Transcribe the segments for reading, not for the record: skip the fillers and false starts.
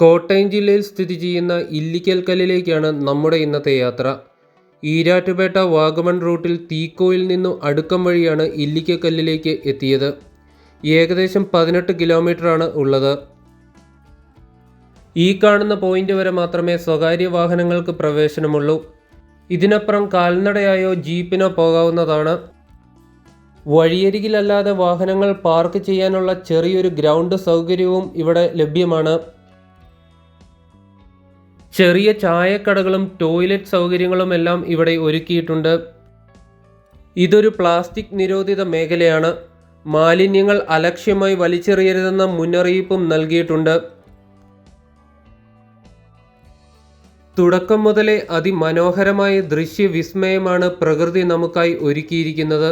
കോട്ടയം ജില്ലയിൽ സ്ഥിതി ചെയ്യുന്ന ഇല്ലിക്കൽ കല്ലിലേക്കാണ് നമ്മുടെ ഇന്നത്തെ യാത്ര. ഈരാറ്റുപേട്ട വാഗമൺ റൂട്ടിൽ തീക്കോയിൽ നിന്നും അടുക്കം വഴിയാണ് ഇല്ലിക്കൽ കല്ലിലേക്ക് എത്തിയത്. ഏകദേശം 18 കിലോമീറ്ററാണ് ഉള്ളത്. ഈ കാണുന്ന പോയിന്റ് വരെ മാത്രമേ സ്വകാര്യ വാഹനങ്ങൾക്ക് പ്രവേശനമുള്ളൂ. ഇതിനപ്പുറം കാൽനടയായോ ജീപ്പിനോ പോകാവുന്നതാണ്. വഴിയരികിലല്ലാതെ വാഹനങ്ങൾ പാർക്ക് ചെയ്യാനുള്ള ചെറിയൊരു ഗ്രൗണ്ട് സൗകര്യവും ഇവിടെ ലഭ്യമാണ്. ചെറിയ ചായക്കടകളും ടോയ്ലറ്റ് സൗകര്യങ്ങളും എല്ലാം ഇവിടെ ഒരുക്കിയിട്ടുണ്ട്. ഇതൊരു പ്ലാസ്റ്റിക് നിരോധിത മേഖലയാണ്. മാലിന്യങ്ങൾ അലക്ഷ്യമായി വലിച്ചെറിയരുതെന്ന മുന്നറിയിപ്പും നൽകിയിട്ടുണ്ട്. തുടക്കം മുതലേ അതിമനോഹരമായ ദൃശ്യവിസ്മയമാണ് പ്രകൃതി നമുക്കായി ഒരുക്കിയിരിക്കുന്നത്.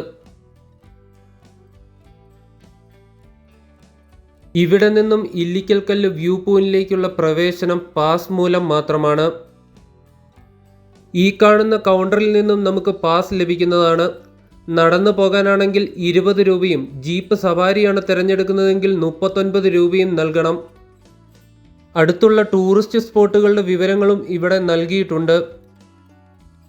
ഇവിടെ നിന്നും ഇല്ലിക്കൽ കല്ല് വ്യൂ പോയിന്റിലേക്കുള്ള പ്രവേശനം പാസ് മൂലം മാത്രമാണ്. ഈ കാണുന്ന കൗണ്ടറിൽ നിന്നും നമുക്ക് പാസ് ലഭിക്കുന്നതാണ്. നടന്നു പോകാനാണെങ്കിൽ 20 രൂപയും ജീപ്പ് സവാരിയാണ് തിരഞ്ഞെടുക്കുന്നതെങ്കിൽ 39 രൂപയും നൽകണം. അടുത്തുള്ള ടൂറിസ്റ്റ് സ്പോട്ടുകളുടെ വിവരങ്ങളും ഇവിടെ നൽകിയിട്ടുണ്ട്.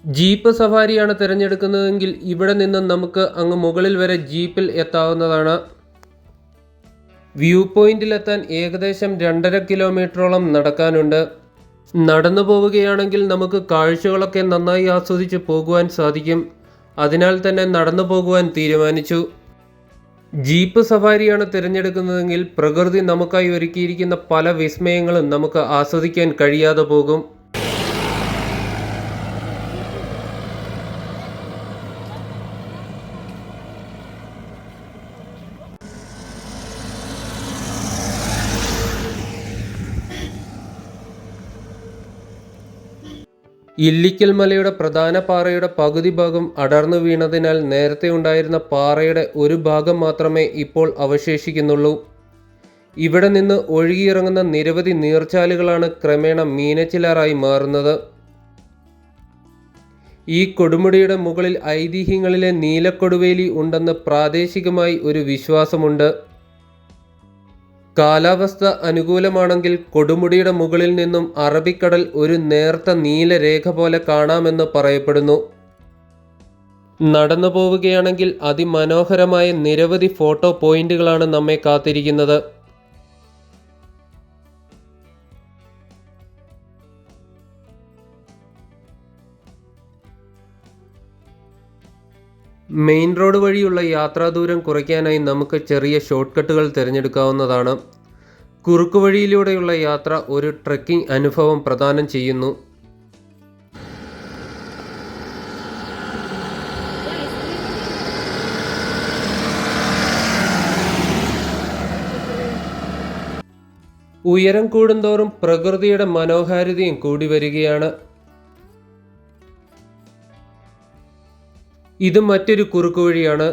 ജീപ്പ് സവാരിയാണ് തിരഞ്ഞെടുക്കുന്നതെങ്കിൽ ഇവിടെ നിന്നും നമുക്ക് അങ്ങ് മുകളിൽ വരെ ജീപ്പിൽ എത്താവുന്നതാണ്. വ്യൂ പോയിന്റിലെത്താൻ ഏകദേശം 2.5 കിലോമീറ്ററോളം നടക്കാനുണ്ട്. നടന്നു പോവുകയാണെങ്കിൽ നമുക്ക് കാഴ്ചകളൊക്കെ നന്നായി ആസ്വദിച്ച് പോകുവാൻ സാധിക്കും. അതിനാൽ തന്നെ നടന്നു പോകുവാൻ തീരുമാനിച്ചു. ജീപ്പ് സഫാരിയാണ് തിരഞ്ഞെടുക്കുന്നതെങ്കിൽ പ്രകൃതി നമുക്കായി ഒരുക്കിയിരിക്കുന്ന പല വിസ്മയങ്ങളും നമുക്ക് ആസ്വദിക്കാൻ കഴിയാതെ പോകും. ഇല്ലിക്കൽ മലയുടെ പ്രധാന പാറയുടെ പകുതി ഭാഗം അടർന്നു വീണതിനാൽ നേരത്തെ ഉണ്ടായിരുന്ന പാറയുടെ ഒരു ഭാഗം മാത്രമേ ഇപ്പോൾ അവശേഷിക്കുന്നുള്ളൂ. ഇവിടെ നിന്ന് ഒഴുകിയിറങ്ങുന്ന നിരവധി നീർച്ചാലുകളാണ് ക്രമേണ മീനച്ചിലാറായി മാറുന്നത്. ഈ കൊടുമുടിയുടെ മുകളിൽ ഐതിഹ്യങ്ങളിലെ നീലക്കൊടുവേലി ഉണ്ടെന്ന് പ്രാദേശികമായി ഒരു വിശ്വാസമുണ്ട്. കാലാവസ്ഥ അനുകൂലമാണെങ്കിൽ കൊടുമുടിയുടെ മുകളിൽ നിന്നും അറബിക്കടൽ ഒരു നേർത്ത നീലരേഖ പോലെ കാണാമെന്ന് പറയപ്പെടുന്നു. നടന്നു പോവുകയാണെങ്കിൽ അതിമനോഹരമായ നിരവധി ഫോട്ടോ പോയിന്റുകളാണ് നമ്മെ കാത്തിരിക്കുന്നത്. മെയിൻ റോഡ് വഴിയുള്ള യാത്രാദൂരം കുറയ്ക്കാനായി നമുക്ക് ചെറിയ ഷോർട്ട് കട്ടുകൾ തിരഞ്ഞെടുക്കാവുന്നതാണ്. കുറുക്കുവഴിയിലൂടെയുള്ള യാത്ര ഒരു ട്രെക്കിംഗ് അനുഭവം പ്രദാനം ചെയ്യുന്നു. ഉയരം കൂടുന്തോറും പ്രകൃതിയുടെ മനോഹാരിതയും കൂടി വരികയാണ്. ഇത് മറ്റൊരു കുറുക്കുവഴിയാണ്.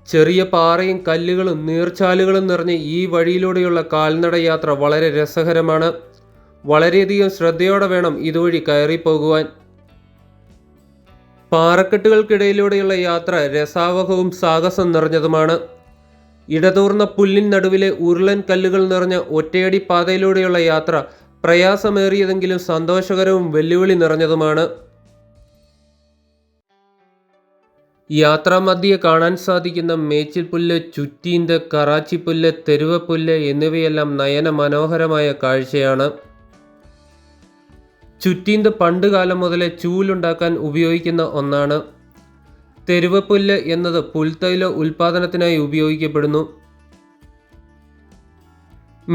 ചെറിയ പാറയും കല്ലുകളും നീർച്ചാലുകളും നിറഞ്ഞ ഈ വഴിയിലൂടെയുള്ള കാൽനട യാത്ര വളരെ രസകരമാണ്. വളരെയധികം ശ്രദ്ധയോടെ വേണം ഇതുവഴി കയറിപ്പോകുവാൻ. പാറക്കെട്ടുകൾക്കിടയിലൂടെയുള്ള യാത്ര രസാവഹവും സാഹസം നിറഞ്ഞതുമാണ്. ഇടതൂർന്ന പുല്ലിൻ നടുവിലെ ഉരുളൻ കല്ലുകൾ നിറഞ്ഞ ഒറ്റയടി പാതയിലൂടെയുള്ള യാത്ര പ്രയാസമേറിയതെങ്കിലും സന്തോഷകരവും വെല്ലുവിളി നിറഞ്ഞതുമാണ്. യാത്രാമധ്യേ കാണാൻ സാധിക്കുന്ന മേച്ചിൽപ്പുല്ല്, ചുറ്റീന്ത്, കറാച്ചിപ്പുല്ല്, തെരുവപ്പുല്ല് എന്നിവയെല്ലാം നയന മനോഹരമായ കാഴ്ചയാണ്. ചുറ്റീന്ത് പണ്ടുകാലം മുതലേ ചൂലുണ്ടാക്കാൻ ഉപയോഗിക്കുന്ന ഒന്നാണ്. തെരുവപ്പുല്ല് എന്നത് പുൽത്തൈല ഉൽപാദനത്തിനായി ഉപയോഗിക്കപ്പെടുന്നു.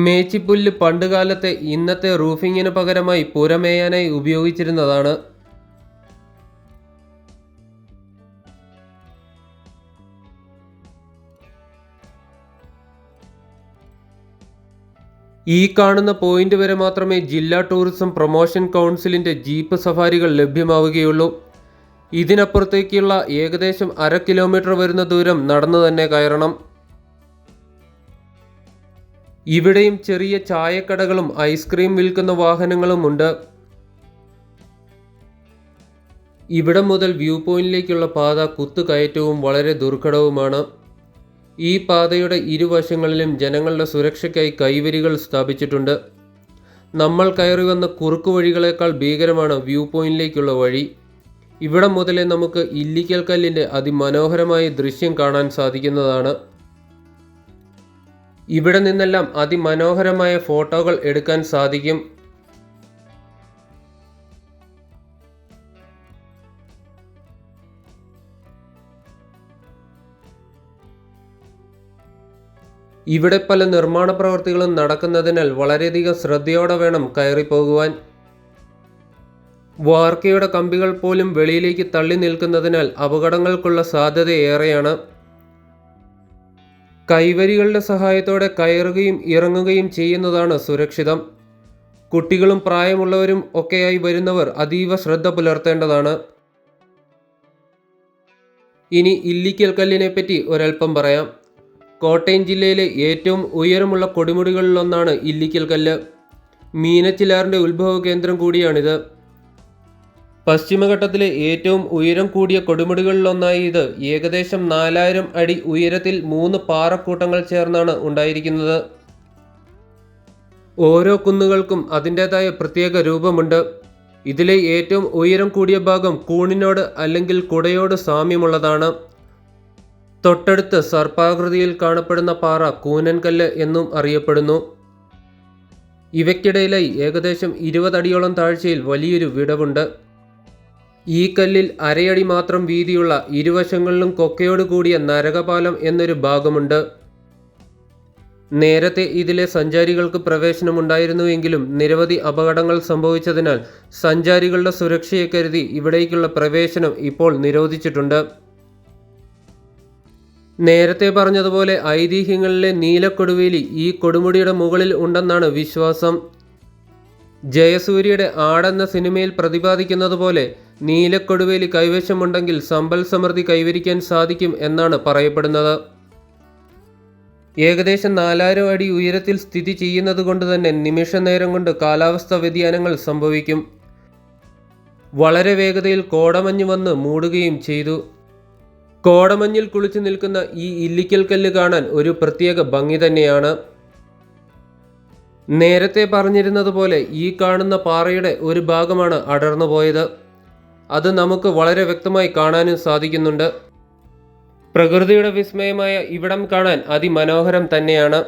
മേച്ചിപ്പുല്ല് പണ്ടുകാലത്തെ ഇന്നത്തെ റൂഫിങ്ങിന് പകരമായി പുരമേയാനായി ഉപയോഗിച്ചിരുന്നതാണ്. ഈ കാണുന്ന പോയിന്റ് വരെ മാത്രമേ ജില്ലാ ടൂറിസം പ്രൊമോഷൻ കൗൺസിലിൻ്റെ ജീപ്പ് സഫാരികൾ ലഭ്യമാവുകയുള്ളൂ. ഇതിനപ്പുറത്തേക്കുള്ള ഏകദേശം 1/2 കിലോമീറ്റർ വരുന്ന ദൂരം നടന്നു തന്നെ കയറണം. ഇവിടെയും ചെറിയ ചായക്കടകളും ഐസ്ക്രീം വിൽക്കുന്ന വാഹനങ്ങളും ഉണ്ട്. ഇവിടെ മുതൽ വ്യൂ പോയിന്റിലേക്കുള്ള പാത കുത്തുകയറ്റവും വളരെ ദുർഘടവുമാണ്. ഈ പാതയുടെ ഇരുവശങ്ങളിലും ജനങ്ങളുടെ സുരക്ഷയ്ക്കായി കൈവരികൾ സ്ഥാപിച്ചിട്ടുണ്ട്. നമ്മൾ കയറി വന്ന കുറുക്കു വഴികളേക്കാൾ ഭീകരമാണ് വ്യൂ പോയിന്റിലേക്കുള്ള വഴി. ഇവിടം മുതലേ നമുക്ക് ഇല്ലിക്കൽ കല്ലിൻ്റെ അതിമനോഹരമായ ദൃശ്യം കാണാൻ സാധിക്കുന്നതാണ്. ഇവിടെ നിന്നെല്ലാം അതിമനോഹരമായ ഫോട്ടോകൾ എടുക്കാൻ സാധിക്കും. ഇവിടെ പല നിർമ്മാണ പ്രവർത്തികളും നടക്കുന്നതിനാൽ വളരെയധികം ശ്രദ്ധയോടെ വേണം കയറിപ്പോകുവാൻ. വാർക്കയുടെ കമ്പികൾ പോലും വെളിയിലേക്ക് തള്ളി നിൽക്കുന്നതിനാൽ അപകടങ്ങൾക്കുള്ള സാധ്യത ഏറെയാണ്. കൈവരികളുടെ സഹായത്തോടെ കയറുകയും ഇറങ്ങുകയും ചെയ്യുന്നതാണ് സുരക്ഷിതം. കുട്ടികളും പ്രായമുള്ളവരും ഒക്കെയായി വരുന്നവർ അതീവ ശ്രദ്ധ പുലർത്തേണ്ടതാണ്. ഇനി ഇല്ലിക്കൽ കല്ലിനെ പറ്റി ഒരൽപ്പം പറയാം. കോട്ടയം ജില്ലയിലെ ഏറ്റവും ഉയരമുള്ള കൊടുമുടികളിലൊന്നാണ് ഇല്ലിക്കൽ കല്ല്. മീനച്ചിലാറിൻ്റെ ഉത്ഭവ കേന്ദ്രം കൂടിയാണിത്. പശ്ചിമഘട്ടത്തിലെ ഏറ്റവും ഉയരം കൂടിയ കൊടുമുടികളിലൊന്നായി ഇത് ഏകദേശം 4000 അടി ഉയരത്തിൽ 3 പാറക്കൂട്ടങ്ങൾ ചേർന്നാണ് ഉണ്ടായിരിക്കുന്നത്. ഓരോ കുന്നുകൾക്കും അതിൻ്റേതായ പ്രത്യേക രൂപമുണ്ട്. ഇതിലെ ഏറ്റവും ഉയരം കൂടിയ ഭാഗം കൂണിനോട് അല്ലെങ്കിൽ കുടയോട് സാമ്യമുള്ളതാണ്. തൊട്ടടുത്ത് സർപ്പാകൃതിയിൽ കാണപ്പെടുന്ന പാറ കൂനൻകല്ല് എന്നും അറിയപ്പെടുന്നു. ഇവയ്ക്കിടയിലായി ഏകദേശം 20 അടിയോളം താഴ്ചയിൽ വലിയൊരു വിടവുണ്ട്. ഈ കല്ലിൽ അരയടി മാത്രം വീതിയുള്ള ഇരുവശങ്ങളിലും കൊക്കയോട് കൂടിയ നരകപാലം എന്നൊരു ഭാഗമുണ്ട്. നേരത്തെ ഇതിലെ സഞ്ചാരികൾക്ക് പ്രവേശനമുണ്ടായിരുന്നുവെങ്കിലും നിരവധി അപകടങ്ങൾ സംഭവിച്ചതിനാൽ സഞ്ചാരികളുടെ സുരക്ഷയെ കരുതി ഇവിടേക്കുള്ള പ്രവേശനം ഇപ്പോൾ നിരോധിച്ചിട്ടുണ്ട്. നേരത്തെ പറഞ്ഞതുപോലെ ഐതിഹ്യങ്ങളിലെ നീലക്കൊടുവേലി ഈ കൊടുമുടിയുടെ മുകളിൽ ഉണ്ടെന്നാണ് വിശ്വാസം. ജയസൂര്യയുടെ ആടെന്ന സിനിമയിൽ പ്രതിപാദിക്കുന്നത് പോലെ നീലക്കൊടുവേലി കൈവശമുണ്ടെങ്കിൽ സമ്പൽ സമൃദ്ധി കൈവരിക്കാൻ സാധിക്കും എന്നാണ് പറയപ്പെടുന്നത്. ഏകദേശം 4000 അടി ഉയരത്തിൽ സ്ഥിതി ചെയ്യുന്നത് കൊണ്ട് തന്നെ നിമിഷ നേരം കൊണ്ട് കാലാവസ്ഥാ വ്യതിയാനങ്ങൾ സംഭവിക്കും. വളരെ വേഗതയിൽ കോടമഞ്ഞ് വന്ന് മൂടുകയും ചെയ്തു. കോടമഞ്ഞിൽ കുളിച്ചു നിൽക്കുന്ന ഈ ഇല്ലിക്കൽ കല്ല് കാണാൻ ഒരു പ്രത്യേക ഭംഗി തന്നെയാണ്. നേരത്തെ പറഞ്ഞിരുന്നത് പോലെ ഈ കാണുന്ന പാറയുടെ ഒരു ഭാഗമാണ് അടർന്നു പോയത്. അത് നമുക്ക് വളരെ വ്യക്തമായി കാണാനും സാധിക്കുന്നുണ്ട്. പ്രകൃതിയുടെ വിസ്മയമായ ഇവിടം കാണാൻ അതിമനോഹരം തന്നെയാണ്.